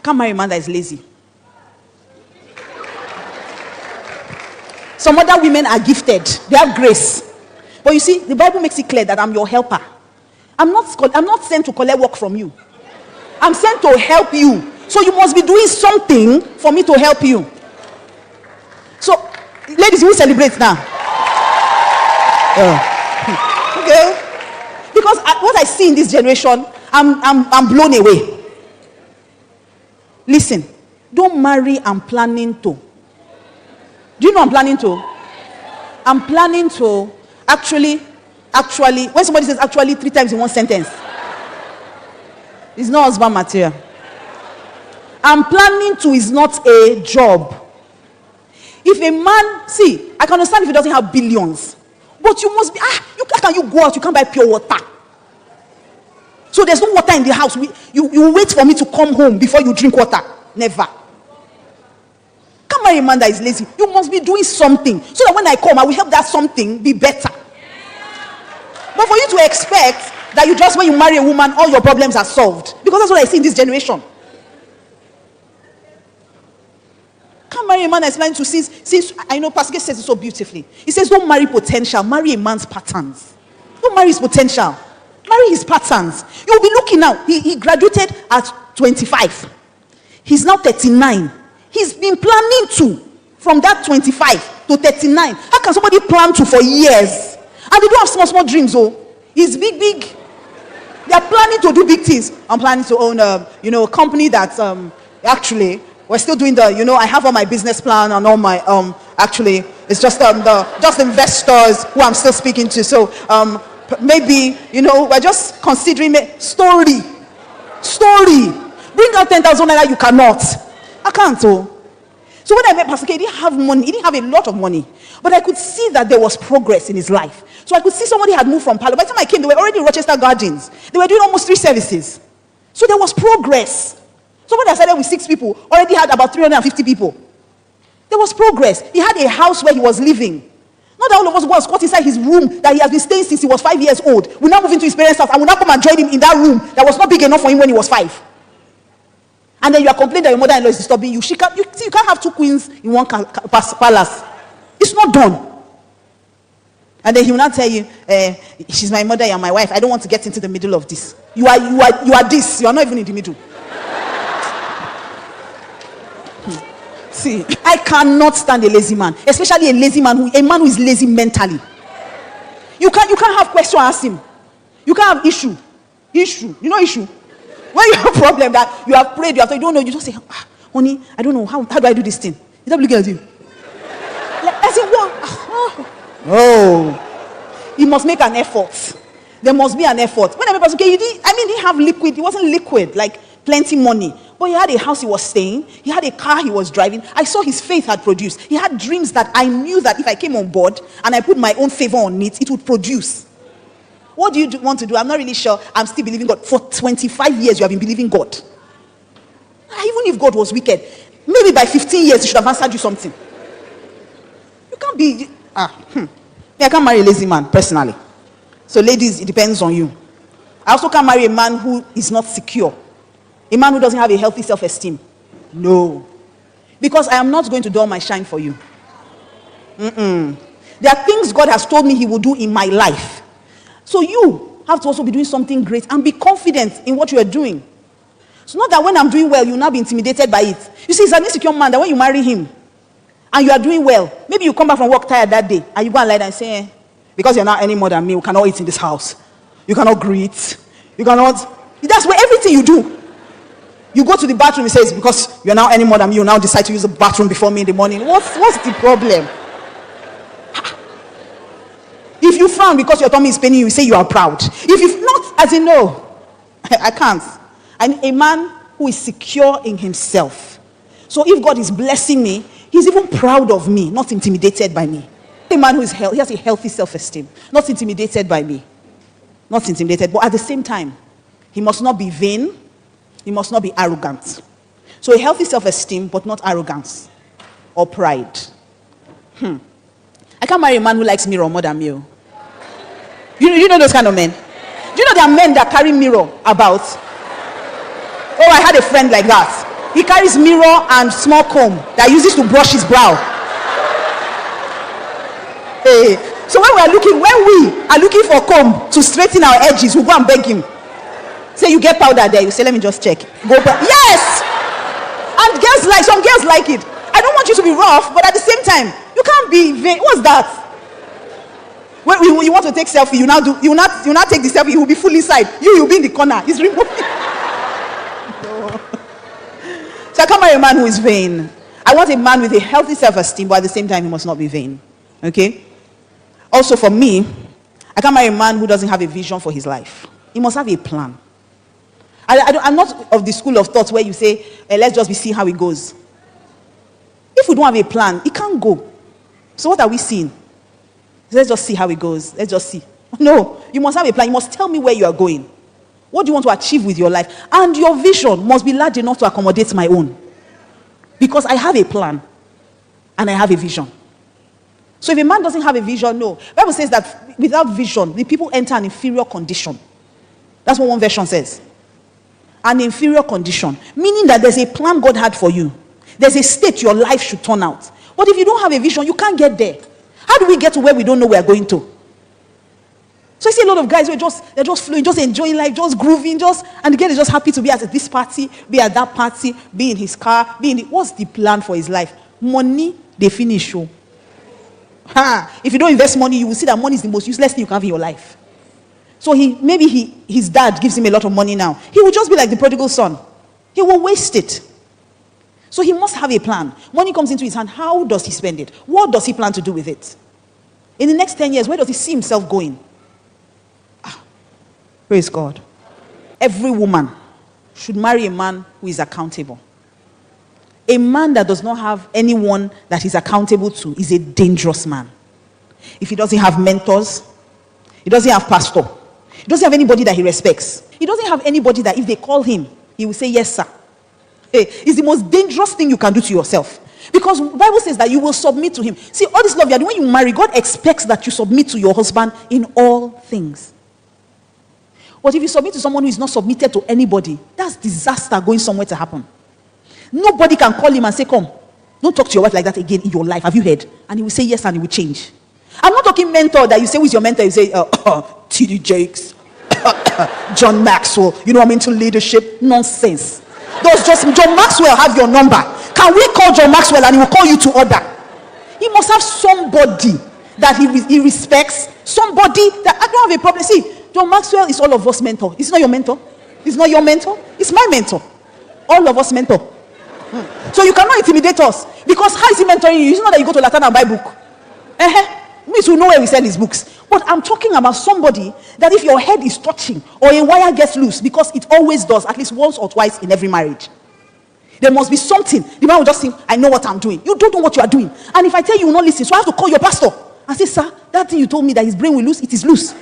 can't marry a man that is lazy. Some other women are gifted. They have grace. But you see, the Bible makes it clear that I'm your helper. I'm not sent to collect work from you. I'm sent to help you. So you must be doing something for me to help you. So, ladies, you will celebrate now. Okay? Because what I see in this generation, I'm blown away. Listen, don't marry I'm planning to. Do you know I'm planning to? I'm planning to actually, when somebody says actually 3 times in one sentence, it's not husband material. I'm planning to is not a job. If a man, see, I can understand if he doesn't have billions, but you must be, how can you go out, you can't buy pure water. So there's no water in the house. You wait for me to come home before you drink water. Never. Can't marry a man that is lazy. You must be doing something, so that when I come, I will help that something be better. But for you to expect that you just, when you marry a woman, all your problems are solved, because that's what I see in this generation. Can't marry a man that's planning to, since I know Pastor Gay says it so beautifully. He says, don't marry potential, marry a man's patterns. Don't marry his potential, marry his patterns. You'll be looking now. He graduated at 25. He's now 39. He's been planning to, from that 25 to 39. How can somebody plan to for years? And they don't have small dreams, oh. It's big. They are planning to do big things. I'm planning to own a company that's actually, we're still doing I have all my business plan and all my actually it's just just investors who I'm still speaking to. So maybe we're just considering story. Bring out 10,000 naira, you cannot. I can't. So when I met Pastor K, he didn't have money. He didn't have a lot of money. But I could see that there was progress in his life. So I could see somebody had moved from Palo. By the time I came, they were already in Rochester Gardens. They were doing almost 3 services. So there was progress. Somebody that started with 6 people already had about 350 people. There was progress. He had a house where he was living. Not that all of us was caught inside his room that he has been staying since he was 5 years old. We now move into his parents' house and we now come and join him in that room that was not big enough for him when he was 5. And then you are complaining that your mother-in-law is disturbing you. You can't have 2 queens in one palace. It's not done. And then he will not tell you, she's my mother, you're my wife. I don't want to get into the middle of this. You are this. You are not even in the middle. See, I cannot stand a lazy man, especially a lazy man, a man who is lazy mentally. You can't have question ask him. You can't have issue. You know issue. When you have a problem that you have prayed, you don't know, you just say, honey, I don't know, how do I do this thing? He's not looking at you. I say, what? Oh, he must make an effort. There must be an effort. When I met Pastor K, he didn't have liquid. He wasn't liquid, like plenty money. But he had a house he was staying. He had a car he was driving. I saw his faith had produced. He had dreams that I knew that if I came on board and I put my own favor on it, it would produce. What do you want to do? I'm not really sure. I'm still believing God. For 25 years, you have been believing God. Even if God was wicked, maybe by 15 years, he should have answered you something. You can't be... I can't marry a lazy man, personally. So ladies, it depends on you. I also can't marry a man who is not secure. A man who doesn't have a healthy self-esteem. No. Because I am not going to dull my shine for you. There are things God has told me he will do in my life. So you have to also be doing something great and be confident in what you are doing. It's not that when I'm doing well, you'll not be intimidated by it. You see, it's an insecure man that when you marry him and you are doing well, maybe you come back from work tired that day and you go and lie down and say, because you're not any more than me, we cannot eat in this house. You cannot greet. You cannot. That's where everything you do. You go to the bathroom, he says, because you're now any more than me, you now decide to use the bathroom before me in the morning. What's the problem? If you frown because your tummy is paining you, say you are proud. If you not, as you know, I can't. I'm a man who is secure in himself. So if God is blessing me, he's even proud of me, not intimidated by me. A man who is he has a healthy self-esteem, not intimidated by me. Not intimidated, but at the same time, he must not be vain. He must not be arrogant. So a healthy self-esteem, but not arrogance or pride. I can't marry a man who likes mirror more than me. You know those kind of men? Do you know there are men that carry mirror about? Oh, I had a friend like that. He carries mirror and small comb that he uses to brush his brow. Hey. So when we are looking for comb to straighten our edges, we go and beg him. Say, you get powder there. You say, let me just check. Yes! And some girls like it. I don't want you to be rough, but at the same time, you can't be vain. What's that? When you want to take selfie, you now take the selfie, you will be full inside. You'll be in the corner. He's removing. No. So I can't marry a man who is vain. I want a man with a healthy self-esteem, but at the same time, he must not be vain. Okay? Also for me, I can't marry a man who doesn't have a vision for his life. He must have a plan. I'm not of the school of thought where you say, let's just see how it goes. If we don't have a plan, it can't go. So what are we seeing? Let's just see how it goes. Let's just see. No, you must have a plan. You must tell me where you are going. What do you want to achieve with your life? And your vision must be large enough to accommodate my own. Because I have a plan and I have a vision. So if a man doesn't have a vision, no. The Bible says that without vision, the people enter an inferior condition. That's what one version says. An inferior condition. Meaning that there's a plan God had for you. There's a state your life should turn out. But if you don't have a vision, you can't get there. How do we get to where we don't know we are going to? So you see a lot of guys who they're just flowing, just enjoying life, just grooving, and the girl is just happy to be at this party, be at that party, be in his car, what's the plan for his life? Money, they finish. If you don't invest money, you will see that money is the most useless thing you can have in your life. So his dad gives him a lot of money now. He will just be like the prodigal son. He will waste it. So he must have a plan. Money comes into his hand. How does he spend it? What does he plan to do with it? In the next 10 years, where does he see himself going? Praise God. Every woman should marry a man who is accountable. A man that does not have anyone that he's accountable to is a dangerous man. If he doesn't have mentors, he doesn't have pastor, he doesn't have anybody that he respects, he doesn't have anybody that if they call him, he will say, yes, sir. It's the most dangerous thing you can do to yourself. Because the Bible says that you will submit to him. See, all this love you are doing when you marry, God expects that you submit to your husband in all things. But if you submit to someone who is not submitted to anybody, that's disaster going somewhere to happen. Nobody can call him and say, come, don't talk to your wife like that again in your life. Have you heard? And he will say yes and he will change. I'm not talking mentor that you say, who's your mentor? You say, T.D. Jakes, John Maxwell. You know I'm into leadership. Nonsense. Does just John Maxwell have your number? Can we call John Maxwell and he will call you to order? He must have somebody that he respects. Somebody that I don't have a problem. See, John Maxwell is all of us mentor. It's not your mentor. It's not your mentor. It's my mentor. All of us mentor. So you cannot intimidate us. Because how is he mentoring you? It's not that you go to Latin and buy book. Means we know where we sell his books. But I'm talking about somebody that if your head is touching or a wire gets loose, because it always does, at least once or twice in every marriage, there must be something. The man will just think, I know what I'm doing. You don't know what you are doing. And if I tell you, you will not listen. So I have to call your pastor and say, sir, that thing you told me that his brain will loose, it is loose.